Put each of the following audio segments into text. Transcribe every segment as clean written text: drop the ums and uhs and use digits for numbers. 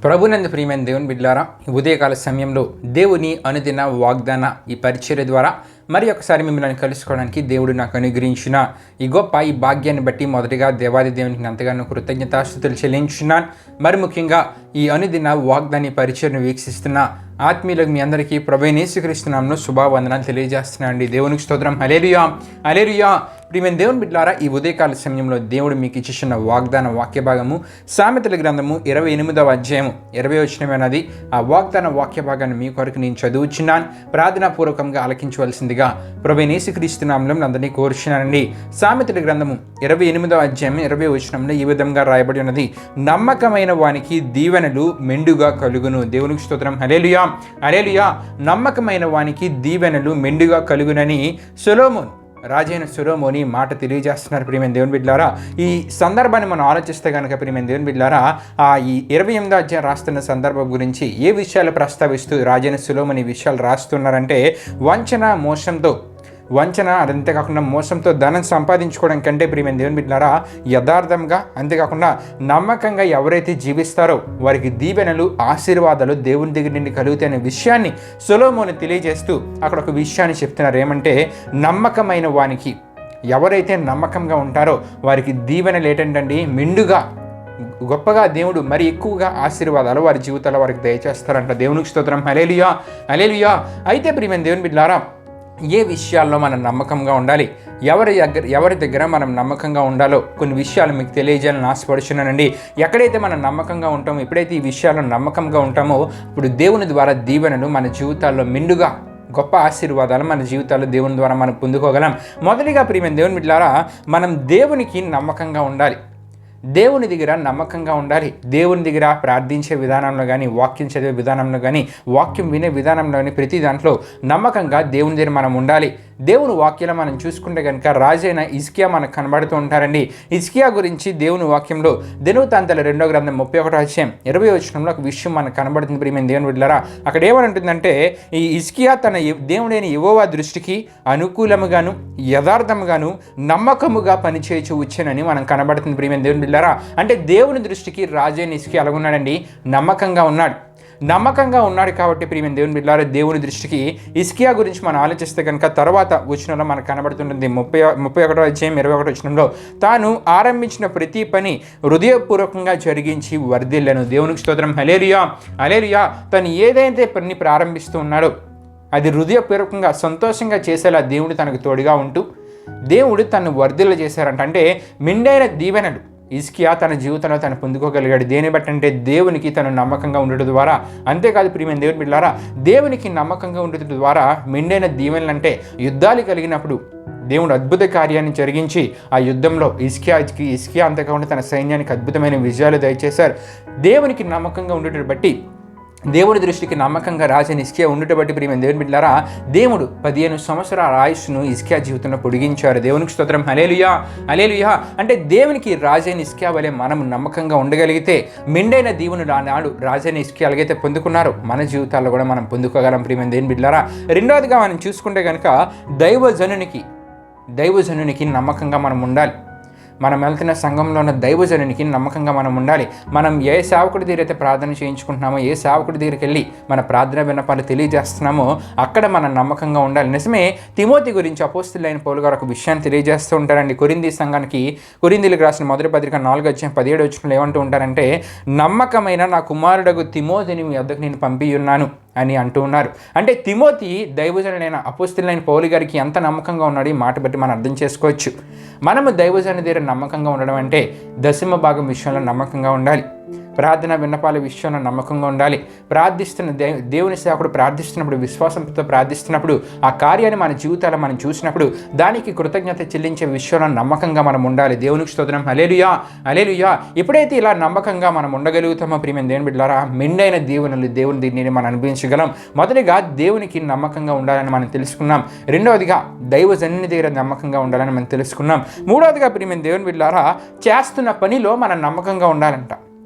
ప్రభునందు ప్రియమైన దేవుని బిడ్డలారా, ఈ ఉదయకాల సమయంలో దేవుని అనుదిన వాగ్దాన ఈ పరిచర్య ద్వారా మరి ఒకసారి మిమ్మల్ని కలుసుకోవడానికి దేవుడు నాకు అనుగ్రహించిన ఈ గొప్ప ఈ భాగ్యాన్ని బట్టి మొదటిగా దేవాది దేవునికి ఎంతగానో కృతజ్ఞతాస్తుతులు చెల్లించున్నాను. మరి ముఖ్యంగా ఈ అనుదిన వాగ్దాని పరిచర్ను వీక్షిస్తున్న ఆత్మీయులకు మీ అందరికీ ప్రభువైన యేసుక్రీస్తు నామమున శుభావందనాలు తెలియజేస్తున్నానండి. దేవునికి స్తోత్రం. హల్లెలూయా, హల్లెలూయా. ప్రియమైన దేవుని బిడ్డలారా, ఈ ఉదయకాల సమయంలో దేవుడు మీకు ఇచ్చేసిన వాగ్దాన వాక్య భాగము సామెతల గ్రంథము 28వ అధ్యాయము 20వ వచనమైనది. ఆ వాగ్దాన వాక్య భాగాన్ని మీ కొరకు నేను చదువుచున్నాను. ప్రార్థనాపూర్వకంగా ఆలకించవలసిందిగా ప్రభువైన యేసుక్రీస్తు నామమున అందరినీ కోరుచున్నానండి. సామెతల గ్రంథము 28వ అధ్యాయం 20వ వచనంలో ఈ విధంగా రాయబడి ఉన్నది: నమ్మకమైన వానికి దీవెనలు మెండుగా కలుగును. దేవునికి స్తోత్రం. హల్లెలూయా, హల్లెలూయా. నమ్మకమైన వానికి దీవెనలు మెండుగా కలుగునని రాజైన సొలొమోని మాట తెలియజేస్తున్నారు. ప్రియమైన దేవుని బిడ్డలారా, ఈ సందర్భాన్ని మనం ఆలోచిస్తే కనుక ప్రియమైన దేవుని బిడ్డలారా, ఈ 28వ అధ్యాయం రాస్తున్న సందర్భం గురించి ఏ విషయాలు ప్రస్తావిస్తూ రాజైన సొలొమోని విషయాలు రాస్తున్నారంటే, వంచన అంతేకాకుండా మోసంతో ధనం సంపాదించుకోవడం కంటే ప్రియమైన దేవుని బిడ్డలారా, యథార్థంగా అంతేకాకుండా నమ్మకంగా ఎవరైతే జీవిస్తారో వారికి దీవెనలు ఆశీర్వాదాలు దేవుని దగ్గర నుండి కలుగుతాయి అనే విషయాన్ని సొలొమోను తెలియజేస్తూ అక్కడ ఒక విషయాన్ని చెప్తున్నారు. ఏమంటే, నమ్మకమైన వానికి, ఎవరైతే నమ్మకంగా ఉంటారో వారికి దీవెనలు ఏంటండి మెండుగా గొప్పగా దేవుడు మరి ఎక్కువగా ఆశీర్వాదాలు వారి జీవితాల్లో వారికి దయచేస్తారంట. దేవునికి స్తోత్రం. హల్లెలూయా, హల్లెలూయా. అయితే ప్రియమైన దేవుని బిడ్డలారా, ఏ విషయాల్లో మనం నమ్మకంగా ఉండాలి, ఎవరి దగ్గర మనం నమ్మకంగా ఉండాలో కొన్ని విషయాలు మీకు తెలియజేయాలని ఆశపడుచున్నానండి. ఎక్కడైతే మనం నమ్మకంగా ఉంటామో, ఎప్పుడైతే ఈ విషయాల్లో నమ్మకంగా ఉంటామో, ఇప్పుడు దేవుని ద్వారా దీవెనలు మన జీవితాల్లో మెండుగా గొప్ప ఆశీర్వాదాలు మన జీవితాల్లో దేవుని ద్వారా మనం పొందుకోగలం. మొదటిగా ప్రియమైన దేవుని బిడ్డలారా, మనం దేవునికి నమ్మకంగా ఉండాలి. దేవుని దగ్గర నమ్మకంగా ఉండాలి. దేవుని దగ్గర ప్రార్థించే విధానంలో కానీ, వాక్యం చదివే విధానంలో కానీ, వాక్యం వినే విధానంలో కానీ, ప్రతి దాంట్లో నమ్మకంగా దేవుని దగ్గర మనం ఉండాలి. దేవుని వాక్యంలో మనం చూసుకుంటే కనుక రాజైన హిజ్కియా మనకు కనబడుతూ ఉంటారండి. హిజ్కియా గురించి దేవుని వాక్యంలో దినవృత్తాంతాల 2వ గ్రంథం 31వ అధ్యాయం 20వ వచనంలో ఒక విషయం మనకు కనబడుతుంది. ప్రియమైన దేవుని బిడ్డలారా, అక్కడ ఏమనంటుందంటే, ఈ హిజ్కియా తన దేవుడైన యెహోవా దృష్టికి అనుకూలముగాను యథార్థముగాను నమ్మకముగా పనిచేయచ్చు వచ్చానని మనం కనబడుతుంది. ప్రియమైన దేవుని బిడ్డలారా, అంటే దేవుని దృష్టికి రాజైన హిజ్కియా అలాగున్నాడండి, నమ్మకంగా ఉన్నాడు కాబట్టి ప్రియమైన దేవుని బిడ్డలారా, దేవుని దృష్టికి హిజ్కియా గురించి మనం ఆలోచిస్తే కనుక తర్వాత వచనంలో మనకు కనబడుతుంటుంది. 31వ అధ్యాయం 21వ వచనంలో, తాను ఆరంభించిన ప్రతి పని హృదయపూర్వకంగా జరిగించి వర్ధిల్లెను. దేవునికి స్తోత్రం. హల్లెలూయా, హల్లెలూయా. తను ఏదైతే పని ప్రారంభిస్తూ ఉన్నాడో అది హృదయపూర్వకంగా సంతోషంగా చేసేలా దేవుడు తనకు తోడుగా ఉంటూ దేవుడు తను వర్ధిల్ల చేశారంట. అంటే మెండైన దీవెనలు హిజ్కియా తన జీవితంలో తను పొందుకోగలిగాడు. దేని బట్టి అంటే దేవునికి తను నమ్మకంగా ఉండటం ద్వారా. అంతేకాదు ప్రియమైన దేవుని బిడ్డలారా, దేవునికి నమ్మకంగా ఉండటం ద్వారా మెండైన దీవెనలు అంటే యుద్ధాలు కలిగినప్పుడు దేవుడు అద్భుత కార్యాన్ని జరిగించి ఆ యుద్ధంలో హిజ్కియా అంతేకాకుండా తన సైన్యానికి అద్భుతమైన విజయాలు దయచేశారు. దేవునికి నమ్మకంగా ఉండటం బట్టి, దేవుని దృష్టికి నమ్మకంగా రాజైన హిజ్కియా ఉండటం బట్టి ప్రియమైన దేవుని బిడ్డలారా, దేవుడు 15 సంవత్సరాల ఆయుష్ను హిజ్కియా జీవితంలో పొడిగించారు. దేవునికి స్తోత్రం. హల్లెలూయా, హల్లెలూయా. అంటే దేవునికి రాజైన హిజ్కియా వలె మనం నమ్మకంగా ఉండగలిగితే మెండైన దీవెనలు ఆనాడు రాజైన హిజ్కియా ఎలాగైతే పొందుకున్నారో మన జీవితాల్లో కూడా మనం పొందుకోగలం. ప్రియమైన దేవుని బిడ్డలారా, రెండవదిగా మనం చూసుకుంటే కనుక దైవజనునికి నమ్మకంగా మనం ఉండాలి. మనం వెళ్తున్న సంఘంలో ఉన్న దైవజనునికి నమ్మకంగా మనం ఉండాలి. మనం ఏ సేవకుడి దగ్గర అయితే ప్రార్థన చేయించుకుంటున్నామో, ఏ సేవకుడి దగ్గరికి వెళ్ళి మన ప్రార్థన విన్నపాలు తెలియజేస్తున్నామో అక్కడ మనం నమ్మకంగా ఉండాలి. నిజమే, తిమోతి గురించి అపోస్తలుడైన పౌలు గారు ఒక విషయాన్ని తెలియజేస్తూ ఉంటారండి. కొరింథీయులకు రాసిన మొదటి పత్రిక 4వ అధ్యాయం 17వ వచనంలో ఏమంటూ ఉంటారంటే, నమ్మకమైన నా కుమారుడగు తిమోతిని మీ వద్దకు నేను పంపియున్నాను అని అంటూ ఉన్నారు. అంటే తిమోతి దైవజనుడైన అపోస్తలుడైన పౌలు గారికి ఎంత నమ్మకంగా ఉన్నాడు ఈ మాట బట్టి మనం అర్థం చేసుకోవచ్చు. మనము దైవజనుడి దగ్గర నమ్మకంగా ఉండడం అంటే దశమ భాగం విషయంలో నమ్మకంగా ఉండాలి. ప్రార్థన విన్నపాల విషయంలో నమ్మకంగా ఉండాలి. దేవుని సేవకుడు ప్రార్థిస్తున్నప్పుడు, విశ్వాసంతో ప్రార్థిస్తున్నప్పుడు ఆ కార్యాన్ని మన జీవితాల్లో మనం చూసినప్పుడు దానికి కృతజ్ఞత చెల్లించే విషయంలో నమ్మకంగా మనం ఉండాలి. దేవునికి స్తోత్రం. హల్లెలూయా, హల్లెలూయా. ఎప్పుడైతే ఇలా నమ్మకంగా మనం ఉండగలుగుతామో ప్రియమైన దేవుని బిడ్డలారా, మెండైన దీవెనలు దేవుని దీనిని మనం అనుభవించగలం. మొదటిగా దేవునికి నమ్మకంగా ఉండాలని మనం తెలుసుకున్నాం. రెండవదిగా దైవజనుని దగ్గర నమ్మకంగా ఉండాలని మనం తెలుసుకున్నాం. మూడవదిగా ప్రియమైన దేవుని బిడ్డలారా, చేస్తున్న పనిలో మనం నమ్మకంగా ఉండాలంట.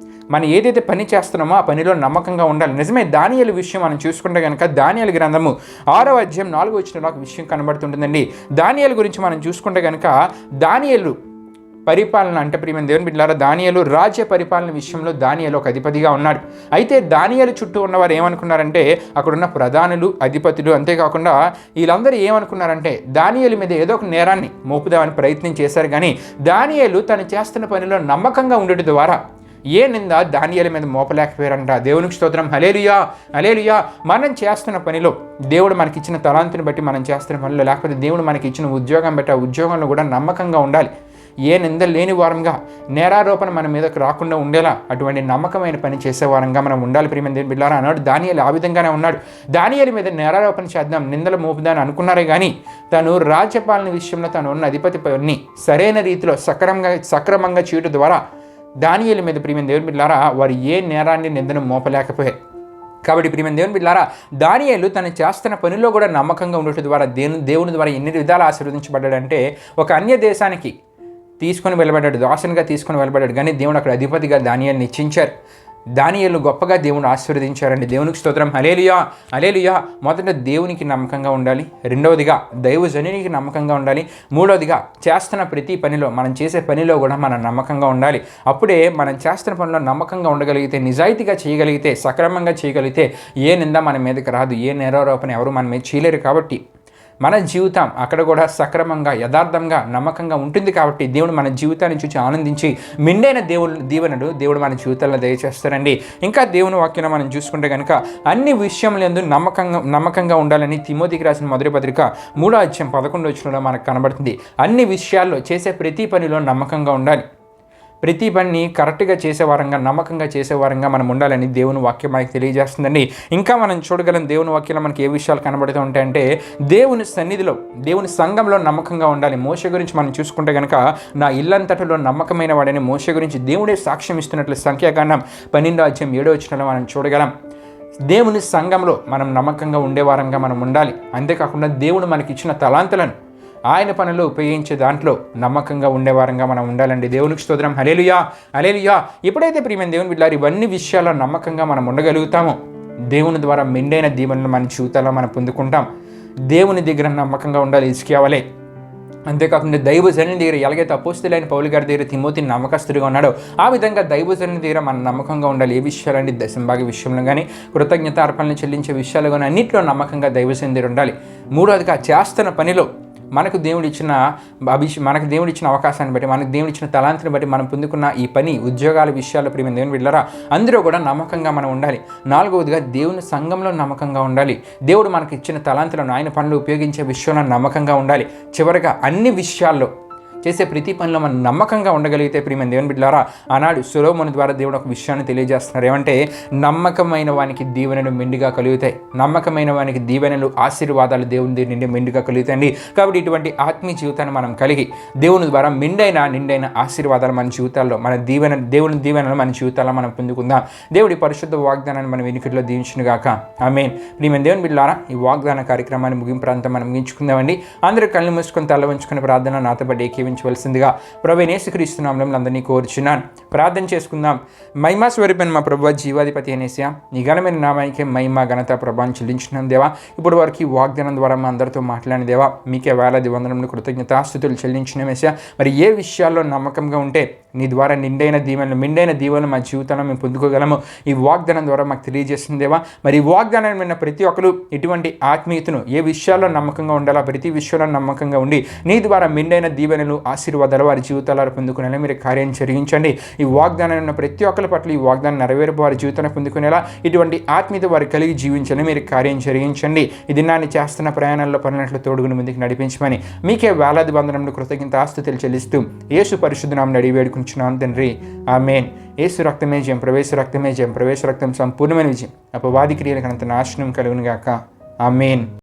మనం ఏదైతే పని చేస్తున్నామో ఆ పనిలో నమ్మకంగా ఉండాలి. నిజమే, దానియేలు విషయం మనం చూసుకుంటే కనుక దానియేలు గ్రంథము 6వ అధ్యాయం 4వ వచనంలో ఒక విషయం కనబడుతుంటుందండి. దానియేలు గురించి మనం చూసుకుంటే కనుక దానియేలు పరిపాలన అంటే ప్రియమైన దేవుని బిడ్డలారా, దానియేలు రాజ్య పరిపాలన విషయంలో దానియేలు ఒక అధిపతిగా ఉన్నాడు. అయితే దానియేలు చుట్టూ ఉన్నవారు ఏమనుకున్నారంటే, అక్కడున్న ప్రధానులు, అధిపతులు, అంతేకాకుండా వీళ్ళందరూ ఏమనుకున్నారంటే దానియేలు మీద ఏదో ఒక నేరాన్ని మోపుదామని ప్రయత్నం చేశారు. కానీ దానియేలు తను చేస్తున్న పనిలో నమ్మకంగా ఉండడం ద్వారా ఏ నింద దానియేలు మీద మోపలేకపోయారంట. దేవునికి స్తోత్రం. హల్లెలూయా, హల్లెలూయా. మనం చేస్తున్న పనిలో, దేవుడు మనకిచ్చిన తలాంతుని బట్టి మనం చేస్తున్న పనిలో, లేకపోతే దేవుడు మనకి ఇచ్చిన ఉద్యోగం బట్టి ఆ ఉద్యోగంలో కూడా నమ్మకంగా ఉండాలి. ఏ నింద లేని వారంగా, నేరారోపణ మన మీదకు రాకుండా ఉండేలా అటువంటి నమ్మకమైన పని చేసే వారంగా మనం ఉండాలి. ప్రియమైన దేవుని బిడ్డలారా, అన్నాడు దానియేలు ఆ విధంగానే ఉన్నాడు. దానియేలు మీద నేరారోపణ చేద్దాం, నిందలు మోపుదాని అనుకున్నారే కానీ తను రాజ్యపాలన విషయంలో తను ఉన్న అధిపతి పని సరైన రీతిలో సక్రమంగా చేయడం ద్వారా దానియేలు మీద ప్రియమైన దేవుని బిడ్డలారా వారు ఏ నేరాన్ని నిందను మోపలేకపోయారు. కాబట్టి ప్రియమైన దేవుని బిడ్డలారా, దానియేలు తను చేస్తున్న పనిలో కూడా నమ్మకంగా ఉండటం ద్వారా దేవుని ద్వారా ఎన్ని విధాలు ఆశీర్వదించబడ్డాడంటే, ఒక అన్య దేశానికి తీసుకొని వెళ్ళబడ్డాడు, దాసునిగా తీసుకొని వెళ్ళబడ్డాడు. కానీ దేవుడు అక్కడ అధిపతిగా దానియేలుని నిశ్చయించారు. దానియేలు గొప్పగా దేవుని ఆశీర్వదించారండి. దేవునికి స్తోత్రం. హల్లెలూయా, హల్లెలూయా. మొదట దేవునికి నమ్మకంగా ఉండాలి, రెండవదిగా దైవజనునికి నమ్మకంగా ఉండాలి, మూడవదిగా చేస్తున్న ప్రతి పనిలో, మనం చేసే పనిలో కూడా మనం నమ్మకంగా ఉండాలి. అప్పుడే మనం చేస్తున్న పనిలో నమ్మకంగా ఉండగలిగితే, నిజాయితీగా చేయగలిగితే, సక్రమంగా చేయగలిగితే ఏ నింద మన మీదకి రాదు, ఏ నేరారోపణ ఎవరు మన మీద చేయలేరు. కాబట్టి మన జీవితం అక్కడ కూడా సక్రమంగా, యథార్థంగా, నమ్మకంగా ఉంటుంది. కాబట్టి దేవుడు మన జీవితాన్ని చూసి ఆనందించి మెండైన దీవెనలు దేవుడు మన జీవితాల్లో దయచేస్తారండి. ఇంకా దేవుని వాక్యం మనం చూసుకుంటే కనుక అన్ని విషయములందు నమ్మకంగా ఉండాలని తిమోతికి రాసిన మొదటి పత్రిక 3వ అధ్యాయం 11వ వచనంలో మనకు కనబడుతుంది. అన్ని విషయాల్లో చేసే ప్రతి పనిలో నమ్మకంగా ఉండాలి. ప్రతి పనిని కరెక్ట్గా చేసేవారంగా, నమ్మకంగా చేసేవారంగా మనం ఉండాలని దేవుని వాక్యం మనకి తెలియజేస్తుందండి. ఇంకా మనం చూడగలం దేవుని వాక్యంలో మనకి ఏ విషయాలు కనబడుతూ ఉంటాయంటే, దేవుని సన్నిధిలో, దేవుని సంఘంలో నమ్మకంగా ఉండాలి. మోషే గురించి మనం చూసుకుంటే కనుక, నా ఇల్లంతటిలో నమ్మకమైన వాడని మోషే గురించి దేవుడే సాక్ష్యం ఇస్తున్నట్లు సంఖ్యాకాండం 12వ అధ్యాయం 7వ వచనంలో మనం చూడగలం. దేవుని సంఘంలో మనం నమ్మకంగా ఉండేవారంగా మనం ఉండాలి. అంతేకాకుండా దేవుడు మనకి ఇచ్చిన తలాంతులను ఆయన పనులు ఉపయోగించే దాంట్లో నమ్మకంగా ఉండేవారంగా మనం ఉండాలండి. దేవునికి స్తోత్రం. హల్లెలూయా, హల్లెలూయా. ఎప్పుడైతే ప్రియమైన దేవుని బిడ్డలారా ఇవన్నీ విషయాల్లో నమ్మకంగా మనం ఉండగలుగుతామో, దేవుని ద్వారా మెండైన దీవెనలు మన జీవితాల్లో మనం పొందుకుంటాం. దేవుని దగ్గర నమ్మకంగా ఉండాలి హిజ్కియా వలె. అంతేకాకుండా దైవజనుని దగ్గర ఎలాగైతే అపోస్తలుడైన పౌలు గారి దగ్గర తిమోతిని నమ్మకస్తుడిగా ఉన్నాడో, ఆ విధంగా దైవజనుని దగ్గర మనం నమ్మకంగా ఉండాలి. ఏ విషయాలండి? దశంభాగ విషయంలో కానీ, కృతజ్ఞత అర్పణలు చెల్లించే విషయాలు కానీ అన్నింటిలో నమ్మకంగా దైవజనుని దగ్గర ఉండాలి. మూడవదిగా చేస్తున్న పనిలో మనకు దేవుడిచ్చిన అవకాశాన్ని బట్టి, మనకు దేవుడిచ్చిన తలాంతిని బట్టి మనం పొందుకున్న ఈ పని, ఉద్యోగాల విషయాల్లో ప్రియమైన దేవుని బిడ్డలారా అందరూ కూడా నమ్మకంగా మనం ఉండాలి. నాలుగవదిగా దేవుని సంఘంలో నమ్మకంగా ఉండాలి. దేవుడు మనకి ఇచ్చిన తలాంతులను, ఆయన పనులు ఉపయోగించే విషయంలో నమ్మకంగా ఉండాలి. చివరిగా అన్ని విషయాల్లో చేసే ప్రతి పనిలో మనం నమ్మకంగా ఉండగలిగితే ప్రియమైన దేవుని బిడ్డలారా, ఆనాడు సొలొమోను ద్వారా దేవుడు ఒక విషయాన్ని తెలియజేస్తున్నారు. ఏమంటే, నమ్మకమైన వానికి దీవెనలు మెండుగా కలుగుతాయి. నమ్మకమైన వానికి దీవెనలు, ఆశీర్వాదాలు దేవుని దగ్గర నుండి మెండుగా కలుగుతాయండి. కాబట్టి ఇటువంటి ఆత్మీయ జీవితాన్ని మనం కలిగి దేవుని ద్వారా నిండైన ఆశీర్వాదాలు మన జీవితాల్లో, దేవుని దీవెనలు మన జీవితాల్లో మనం పొందుకుందాం. దేవుడి పరిశుద్ధ వాగ్దానాన్ని మన వెనుకట్లో దీవించునుగాక. ఆమేన్. ప్రియమైన దేవుని బిడ్డలారా, ఈ వాగ్దాన కార్యక్రమాన్ని ముగింపు మనం ముగించుకుందామండి. అందరూ కళ్ళు మూసుకొని తల వంచుకుని ప్రార్థన నాతో పాటు ఏకీవించవలసిందిగా ప్రభువైన యేసుక్రీస్తు నామములో అందరినీ కోరుచున్నాను. ప్రార్థన చేసుకుందాం. మహిమా స్వరూపమైన మా ప్రభువా, జీవాధిపతి యేసయ్యా, నీ ఘనమైన నామానికి మహిమ, ఘనత, ప్రభావం చెల్లించున్నాం దేవా. ఇప్పుడు వరకు ఈ వాగ్దానం ద్వారా మా అందరితో మాట్లాడిన దేవా, మీకే వేలాది వందనములు, కృతజ్ఞతాస్తుతులు చెల్లించిన యేసయ్యా. మరి ఏ విషయాల్లో నమ్మకంగా ఉంటే నీ ద్వారా మెండైన దీవెనలు మా జీవితంలో మేము పొందుకోగలము ఈ వాగ్దానం ద్వారా మాకు తెలియజేస్తుంది దేవా. మరి ఈ వాగ్దానం విన్న ప్రతి ఒక్కరు ఇటువంటి ఆత్మీయతను, ఏ విషయాల్లో నమ్మకంగా ఉండాలా, ప్రతి విషయంలో నమ్మకంగా ఉండి నీ ద్వారా మెండైన దీవెనలు, ఆశీర్వాదాలు వారి జీవితాలను పొందుకునేలా మీరు కార్యం జరిగించండి. ఈ వాగ్దానం ఉన్న ప్రతి ఒక్కరి పట్ల ఈ వాగ్దానం నెరవేర్పు వారి జీవితాన్ని పొందుకునేలా ఇటువంటి ఆత్మీయత వారు కలిగి జీవించాలని మీరు కార్యం జరిగించండి. ఈ దినాన్ని చేస్తున్న ప్రయాణాల్లో పనులట్లు తోడుగుని ముందుకు నడిపించమని మీకే వేలాది వందనములు, కృతజ్ఞతాస్తుతులు చెల్లిస్తూ యేసు పరిశుద్ధ నామమున అడిగి వేడుకుంటున్నాను తండ్రి. ఆమేన్. యేసు రక్తమే జయం, ప్రవేశ రక్తమే జయం, ప్రవేశ రక్తం సంపూర్ణమైన విజయం, అపవాది క్రియలకు అంత నాశనం కలుగును గాక. ఆమేన్.